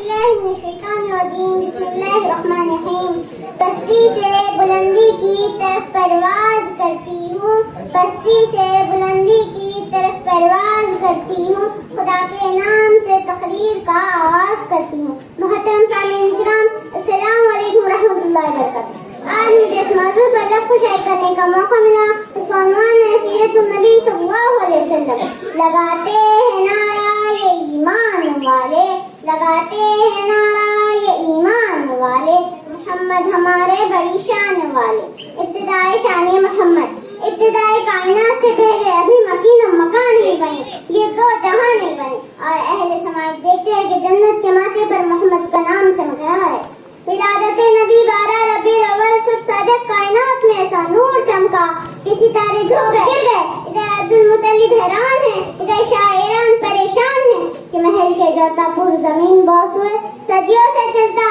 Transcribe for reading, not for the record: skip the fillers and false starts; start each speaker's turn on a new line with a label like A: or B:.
A: بسم اللہ الرحمن الرحیم. پستی سے بلندی کی طرف پرواز کرتی ہوں, پستی سے بلندی کی طرف پرواز کرتی ہوں, خدا کے نام سے تقریر کا آغاز کرتی ہوں. محترم سامعین کرام, السلام علیکم ورحمۃ اللہ وبرکاتہ. آج مجھے اس موضوع پر لفظ شائع کرنے کا موقع ملا. اس کا عنوان ہے سیرت النبی صلی اللہ علیہ وسلم. لگاتے ہیں نعرہ یہ ایمان والے, لگاتے ہیں نعرہ یہ ایمان والے, محمد ہمارے بڑی شان والے. ابتدائے شان محمد, ابتدائے کائنات سے پہلے ابھی مکین و مکان نہیں بنے, یہ دو جہاں نہیں بنے, اور اہل سماج دیکھتے ہیں کہ جنت کے ماتھے پر محمد کا نام چمک رہا ہے. ولادت نبی 12 ربیع الاول صبح صادق کائنات میں ایسا نور چمکا کہ ستارے جھک گر گئے. ادھر عبد المطلب حیران ہے, ادھر شاہ ایران پریشان ہے کہ محل کے جوتا پور زمین بوس ہوئے. صدیوں سے چلتا